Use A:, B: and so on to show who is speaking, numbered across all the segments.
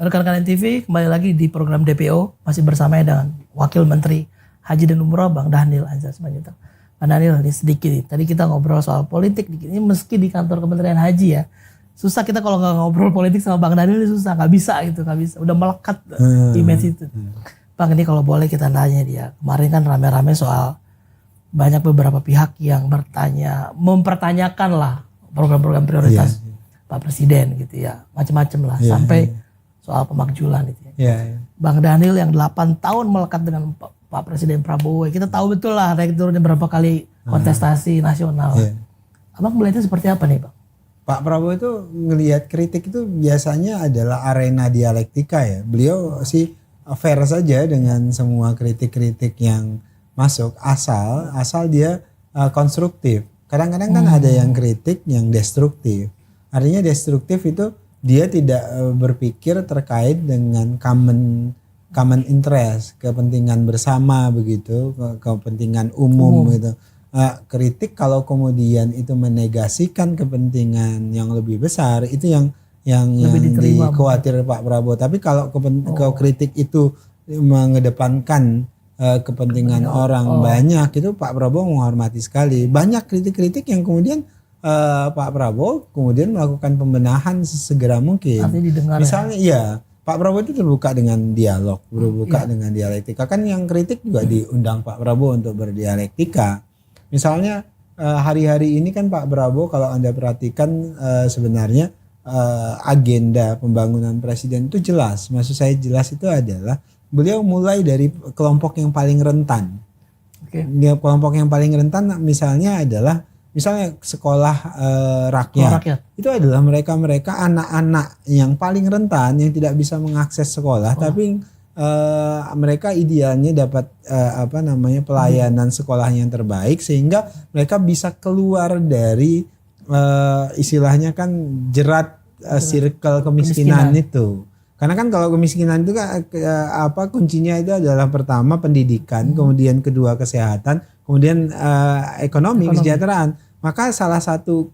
A: Rekan-rekan NTV, kembali lagi di program DPO, masih bersama dengan Wakil Menteri Haji dan Umroh Bang Dhanil Anzar Simanjuntak. Bang Dhanil, ini sedikit nih, tadi kita ngobrol soal politik, ini meski di kantor Kementerian Haji ya, susah kita kalau nggak ngobrol politik sama Bang Dhanil ini susah, nggak bisa gitu, nggak bisa, udah melekat image itu. Bang, ini kalau boleh kita tanya dia, kemarin kan rame-rame soal banyak beberapa pihak yang mempertanyakan lah program-program prioritas Pak Presiden gitu ya, macam-macam lah, sampai soal pemakjulan itu. Bang Dhanil yang 8 tahun melekat dengan Pak Presiden Prabowo, kita tahu betul lah naik turunnya berapa kali kontestasi nasional. Abang melihatnya seperti apa nih Bang?
B: Pak Prabowo itu ngelihat kritik itu biasanya adalah arena dialektika ya. Beliau sih fair saja dengan semua kritik-kritik yang masuk asal dia konstruktif. Kadang-kadang kan ada yang kritik yang destruktif. Artinya destruktif itu dia tidak berpikir terkait dengan common interest, kepentingan bersama begitu, kepentingan umum gitu. Kritik kalau kemudian itu menegasikan kepentingan yang lebih besar, itu yang dikhawatir Pak Prabowo. Tapi kalau kritik itu mengedepankan kepentingan orang banyak, itu Pak Prabowo menghormati sekali. Banyak kritik-kritik yang kemudian Pak Prabowo kemudian melakukan pembenahan sesegera mungkin. Misalnya Pak Prabowo itu terbuka dengan dialog, terbuka dengan dialektika. Kan yang kritik juga diundang Pak Prabowo untuk berdialektika. Misalnya hari-hari ini kan Pak Prabowo kalau Anda perhatikan sebenarnya agenda pembangunan presiden itu jelas. Maksud saya jelas itu adalah beliau mulai dari kelompok yang paling rentan. Kelompok yang paling rentan misalnya adalah sekolah rakyat. Itu adalah mereka anak-anak yang paling rentan yang tidak bisa mengakses sekolah, tapi mereka idealnya dapat pelayanan sekolah yang terbaik sehingga mereka bisa keluar dari istilahnya kan jerat circle kemiskinan itu. Karena kan kalau kemiskinan itu kan kuncinya itu adalah pertama pendidikan, kemudian kedua kesehatan, kemudian ekonomi, kesejahteraan. Maka salah satu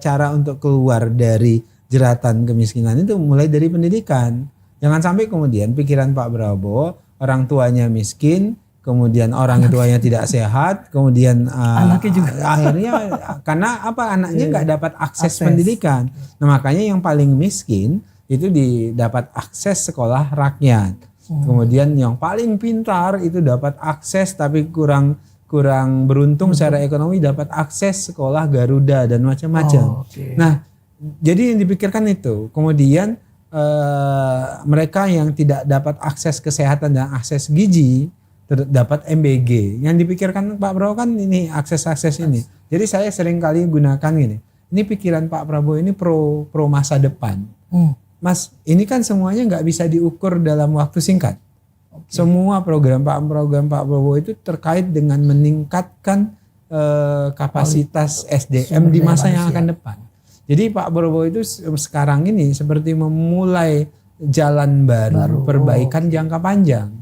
B: cara untuk keluar dari jeratan kemiskinan itu mulai dari pendidikan. Jangan sampai kemudian pikiran Pak Prabowo orang tuanya miskin, kemudian orang tuanya tidak sehat, kemudian akhirnya karena anaknya nggak dapat akses pendidikan. Nah makanya yang paling miskin itu dapat akses sekolah rakyat. Kemudian yang paling pintar itu dapat akses tapi kurang beruntung secara ekonomi dapat akses sekolah Garuda dan macam-macam. Nah, jadi yang dipikirkan itu. Kemudian mereka yang tidak dapat akses kesehatan dan akses gizi dapat MBG. Yang dipikirkan Pak Prabowo kan ini akses ini. Jadi saya sering kali gunakan ini. Ini pikiran Pak Prabowo ini pro masa depan. Mas, ini kan semuanya nggak bisa diukur dalam waktu singkat. Semua program Pak Prabowo itu terkait dengan meningkatkan kapasitas SDM di masa yang akan depan. Jadi Pak Prabowo itu sekarang ini seperti memulai jalan baru. Perbaikan jangka panjang.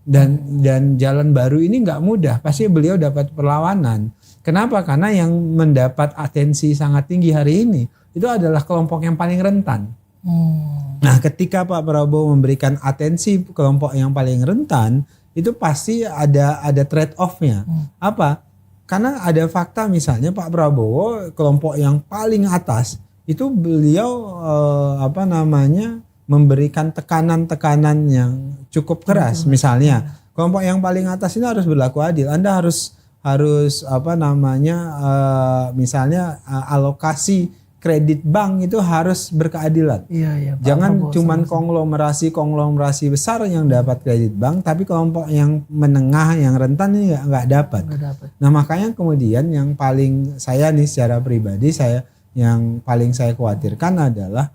B: Dan jalan baru ini nggak mudah, pasti beliau dapat perlawanan. Kenapa? Karena yang mendapat atensi sangat tinggi hari ini itu adalah kelompok yang paling rentan. Nah, ketika Pak Prabowo memberikan atensi kelompok yang paling rentan, itu pasti ada trade off-nya. Apa? Karena ada fakta misalnya Pak Prabowo kelompok yang paling atas itu beliau memberikan tekanan-tekanan yang cukup keras. Misalnya kelompok yang paling atas ini harus berlaku adil. Anda harus misalnya alokasi kredit bank itu harus berkeadilan. Jangan cuman konglomerasi besar yang dapat kredit bank, tapi kelompok yang menengah yang rentan ini nggak dapat. Nah makanya kemudian yang paling saya nih secara pribadi yang paling saya khawatirkan adalah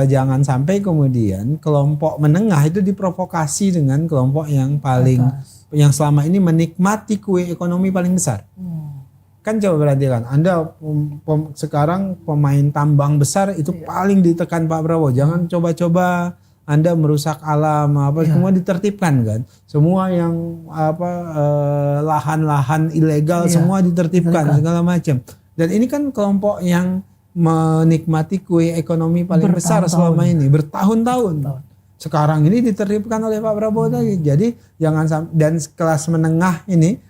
B: jangan sampai kemudian kelompok menengah itu diprovokasi dengan kelompok yang yang selama ini menikmati kue ekonomi paling besar. Kan coba perhatikan, Anda sekarang pemain tambang besar itu paling ditekan Pak Prabowo. Jangan coba-coba Anda merusak alam semua ditertibkan kan. Semua yang lahan-lahan ilegal semua ditertibkan segala macam. Dan ini kan kelompok yang menikmati kue ekonomi paling besar selama ini bertahun-tahun. sekarang ini ditertibkan oleh Pak Prabowo tadi. Jadi jangan sampai, dan kelas menengah ini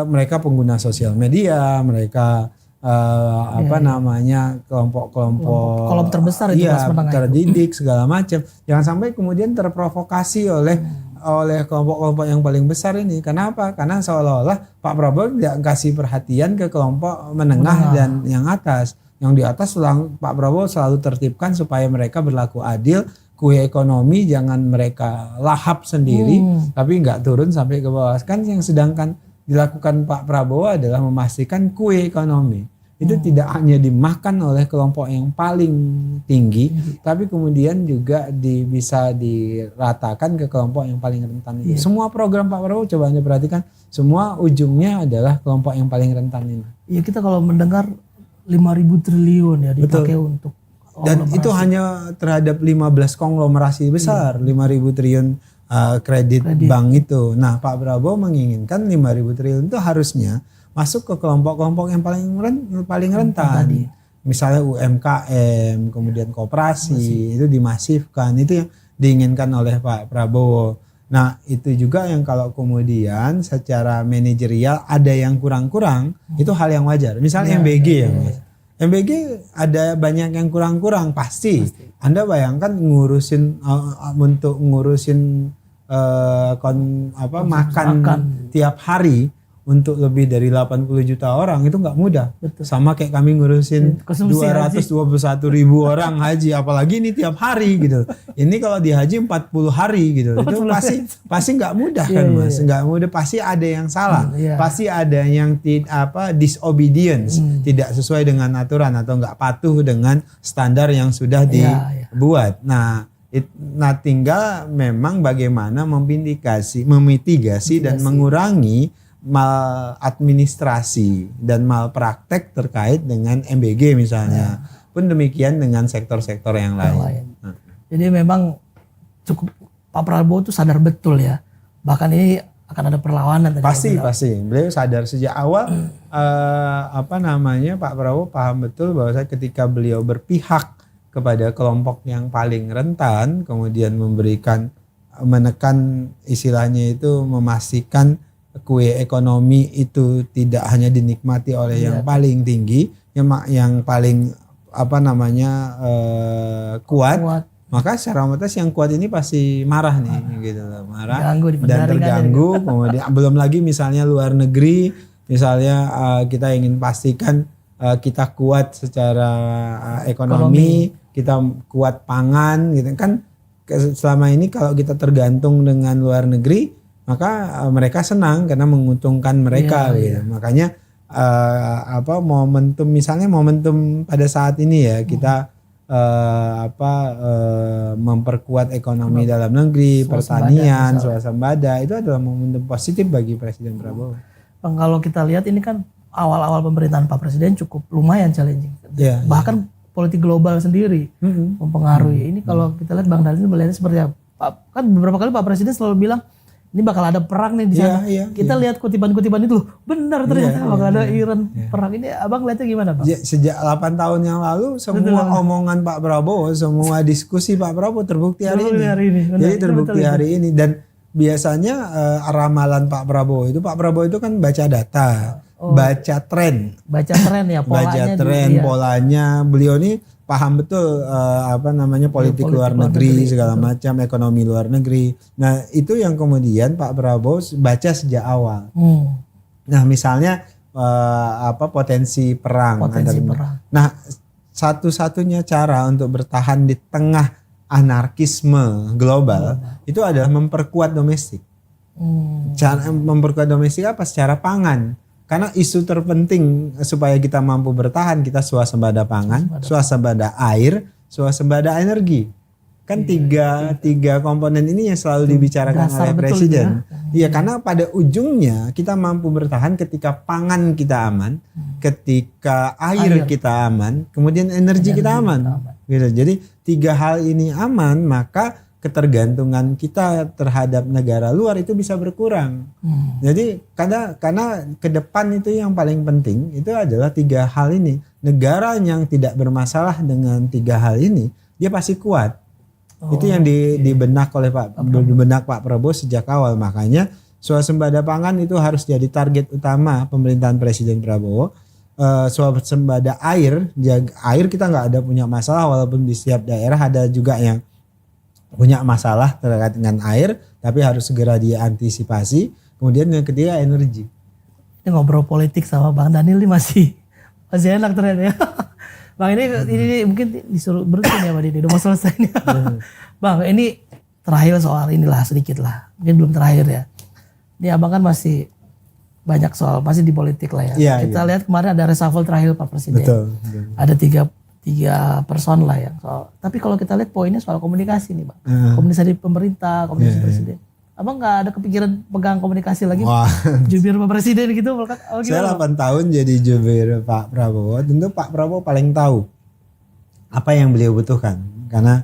B: mereka pengguna sosial media, mereka namanya kelompok-kelompok
A: kolom terbesar itu kelas menengah
B: terdidik segala macam. Jangan sampai kemudian terprovokasi oleh kelompok-kelompok yang paling besar ini. Kenapa? Karena seolah-olah Pak Prabowo tidak kasih perhatian ke kelompok menengah dan yang atas. Yang di atas Pak Prabowo selalu tertibkan supaya mereka berlaku adil. Kue ekonomi jangan mereka lahap sendiri, tapi nggak turun sampai ke bawah. Kan yang sedangkan dilakukan Pak Prabowo adalah memastikan kue ekonomi itu tidak hanya dimakan oleh kelompok yang paling tinggi, tapi kemudian juga bisa diratakan ke kelompok yang paling rentan ini. Semua program Pak Prabowo coba Anda perhatikan, semua ujungnya adalah kelompok yang paling rentan ini.
A: Iya, kita kalau mendengar 5.000 triliun ya dipakai untuk
B: dan itu hanya terhadap 15 konglomerasi besar, 5.000 triliun kredit bank itu. Nah, Pak Prabowo menginginkan 5.000 triliun itu harusnya masuk ke kelompok-kelompok yang paling rentan. Misalnya UMKM, kemudian koperasi, itu dimasifkan. Itu yang diinginkan oleh Pak Prabowo. Nah, itu juga yang kalau kemudian secara manajerial ada yang kurang-kurang, itu hal yang wajar. Misalnya MBG ya, Mas. MBG ada banyak yang kurang-kurang pasti. Anda bayangkan ngurusin makan tiap hari untuk lebih dari 80 juta orang itu nggak mudah.
A: Betul.
B: Sama kayak kami ngurusin 221.000 orang haji, apalagi ini tiap hari gitu. Ini kalau di haji 40 hari gitu. Itu pasti nggak mudah kan Mas. Nggak mudah, pasti ada yang salah. Pasti ada yang disobedience, tidak sesuai dengan aturan atau nggak patuh dengan standar yang sudah dibuat. Nah, tinggal memang bagaimana memitigasi dan mengurangi maladministrasi dan malpraktek terkait dengan MBG misalnya. Pun demikian dengan sektor-sektor yang lain.
A: Jadi memang cukup Pak Prabowo itu sadar betul ya. Bahkan ini akan ada perlawanan.
B: Pasti. Beliau sadar sejak awal. Pak Prabowo paham betul bahwa ketika beliau berpihak kepada kelompok yang paling rentan, kemudian menekan istilahnya itu memastikan kue ekonomi itu tidak hanya dinikmati oleh yang paling tinggi, yang paling kuat, maka secara otomatis yang kuat ini pasti marah nih, gitu loh, marah dan terganggu. Kemudian belum lagi misalnya luar negeri, misalnya kita ingin pastikan kita kuat secara ekonomi, kita kuat pangan, gitu kan. Selama ini kalau kita tergantung dengan luar negeri, maka mereka senang karena menguntungkan mereka gitu. Makanya momentum pada saat ini ya kita memperkuat ekonomi dalam negeri, pertanian, swasembada, itu adalah momentum positif bagi Presiden Prabowo.
A: Kalau kita lihat ini kan awal-awal pemerintahan Pak Presiden cukup lumayan challenging. Bahkan politik global sendiri mempengaruhi. Ini kalau kita lihat Bang Daniel melihatnya seperti apa? Kan beberapa kali Pak Presiden selalu bilang ini bakal ada perang nih di sana. Kita lihat kutipan-kutipan itu benar ternyata bakal ada Iran perang. Ini Abang lihatnya gimana Pak?
B: Sejak 8 tahun yang lalu semua omongan Pak Prabowo, semua diskusi Pak Prabowo terbukti hari ini. Jadi terbukti hari ini. Dan biasanya ramalan Pak Prabowo itu kan baca data, baca tren
A: ya,
B: polanya. Beliau ini paham betul politik luar negeri segala macam, ekonomi luar negeri. Nah, itu yang kemudian Pak Prabowo baca sejak awal. Nah, misalnya potensi perang. Nah, satu-satunya cara untuk bertahan di tengah anarkisme global itu adalah memperkuat domestik. Cara memperkuat domestik apa? Secara pangan. Karena isu terpenting supaya kita mampu bertahan, kita swasembada pangan, swasembada air, swasembada energi. Kan tiga komponen ini yang selalu dibicarakan oleh Presiden. Iya, karena pada ujungnya kita mampu bertahan ketika pangan kita aman, ketika air kita aman, kemudian energi kita aman. Gitu. Jadi 3 hal ini aman, maka ketergantungan kita terhadap negara luar itu bisa berkurang. Jadi karena ke depan itu yang paling penting itu adalah 3 hal ini. Negara yang tidak bermasalah dengan 3 hal ini, dia pasti kuat. Itu yang di benak oleh benak Pak Prabowo sejak awal. Makanya swasembada pangan itu harus jadi target utama pemerintahan Presiden Prabowo. Swasembada air kita nggak ada punya masalah, walaupun di setiap daerah ada juga yang punya masalah terkait dengan air, tapi harus segera diantisipasi. Kemudian yang ketiga energi.
A: Ini ngobrol politik sama Bang Daniel ini masih enak ternyata ya. Bang ini mungkin disuruh berhenti ya Pak Didi, udah mau selesai nih. Bang ini terakhir soal inilah sedikit lah, mungkin belum terakhir ya. Ini abang kan masih banyak soal, masih di politik lah ya.
B: Iya,
A: Kita lihat kemarin ada reshuffle terakhir Pak Presiden.
B: Betul.
A: Ada tiga person lah ya. Tapi kalau kita lihat poinnya soal komunikasi nih Bang. Komunikasi pemerintah, komunikasi presiden. Abang nggak ada kepikiran pegang komunikasi lagi?
B: Wah.
A: Jubir Pak Presiden gitu?
B: Saya 8 tahun jadi jubir Pak Prabowo. Tentu Pak Prabowo paling tahu apa yang beliau butuhkan. Karena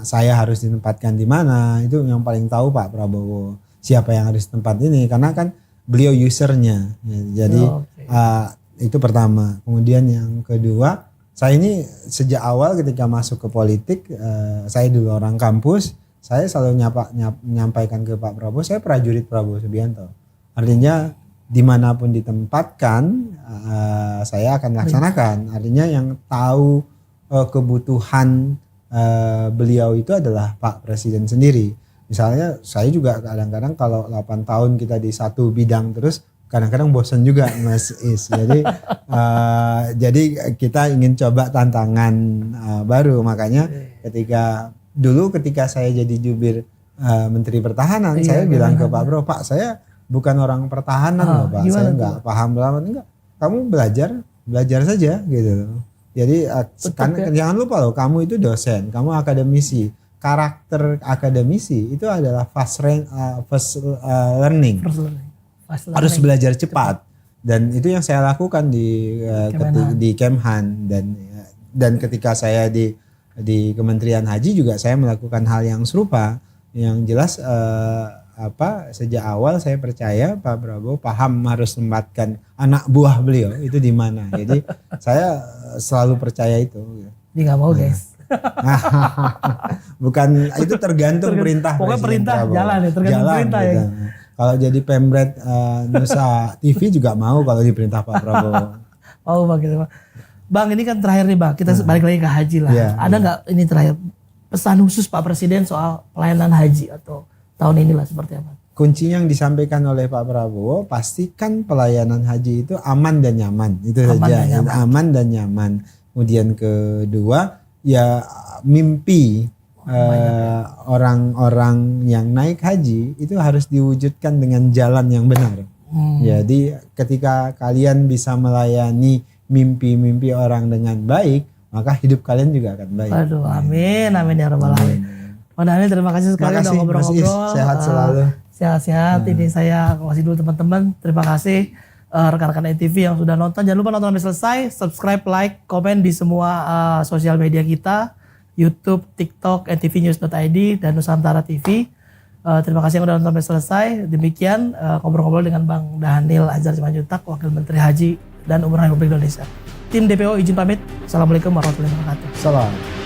B: saya harus ditempatkan di mana, itu yang paling tahu Pak Prabowo. Siapa yang harus tempat ini, karena kan beliau usernya. Jadi itu pertama. Kemudian yang kedua, saya ini sejak awal ketika masuk ke politik, saya dulu orang kampus, saya selalu menyampaikan ke Pak Prabowo, saya prajurit Prabowo Subianto. Artinya dimanapun ditempatkan, saya akan laksanakan. Artinya yang tahu kebutuhan beliau itu adalah Pak Presiden sendiri. Misalnya saya juga kadang-kadang kalau 8 tahun kita di satu bidang terus, kadang-kadang bosan juga Mas Is. Jadi kita ingin coba tantangan baru. Makanya ketika saya jadi jubir Menteri Pertahanan, saya bilang ke Pak Bro, Pak saya bukan orang pertahanan loh Pak, saya nggak paham banget. Enggak, kamu belajar saja gitu. Jadi jangan lupa loh, kamu itu dosen, kamu akademisi. Karakter akademisi itu adalah fast learning. Harus belajar cepat. Dan itu yang saya lakukan di Kemhan, dan ketika saya di Kementerian Haji juga saya melakukan hal yang serupa. Yang jelas sejak awal saya percaya Pak Prabowo paham harus menempatkan anak buah beliau itu di mana. Jadi saya selalu percaya itu.
A: Ini nggak mau guys.
B: Bukan, itu tergantung perintah.
A: Pokoknya perintah Prabowo. Jalan ya, tergantung perintah
B: gitu.
A: Ya.
B: Kalau jadi Pemret Nusa TV juga mau kalau diperintah Pak Prabowo.
A: Mau Bang gitu. Bang ini kan terakhir nih Bang, kita balik lagi ke haji lah. Ada nggak ini terakhir pesan khusus Pak Presiden soal pelayanan haji atau tahun inilah seperti apa? Kunci
B: yang disampaikan oleh Pak Prabowo, pastikan pelayanan haji itu aman dan nyaman. Itu saja, aman dan nyaman. Kemudian kedua, ya mimpi orang-orang yang naik haji itu harus diwujudkan dengan jalan yang benar. Jadi ketika kalian bisa melayani mimpi-mimpi orang dengan baik, maka hidup kalian juga akan baik.
A: Aduh, amin ya rabbal alamin. Bang Daniel, terima kasih sekali udah ngobrol-ngobrol.
B: Sehat selalu.
A: Sehat-sehat. Ini saya kasih dulu teman-teman. Terima kasih rekan-rekan NTV yang sudah nonton. Jangan lupa nonton sampai selesai. Subscribe, like, komen di semua sosial media kita. YouTube, TikTok, ntvnews.id, dan Nusantara TV. Terima kasih yang udah nonton sampai selesai. Demikian ngobrol-ngobrol dengan Bang Daniel Anzar Simanjuntak, Wakil Menteri Haji dan Umroh Republik Indonesia. Tim DPO izin pamit. Assalamualaikum warahmatullahi wabarakatuh.
B: Salam.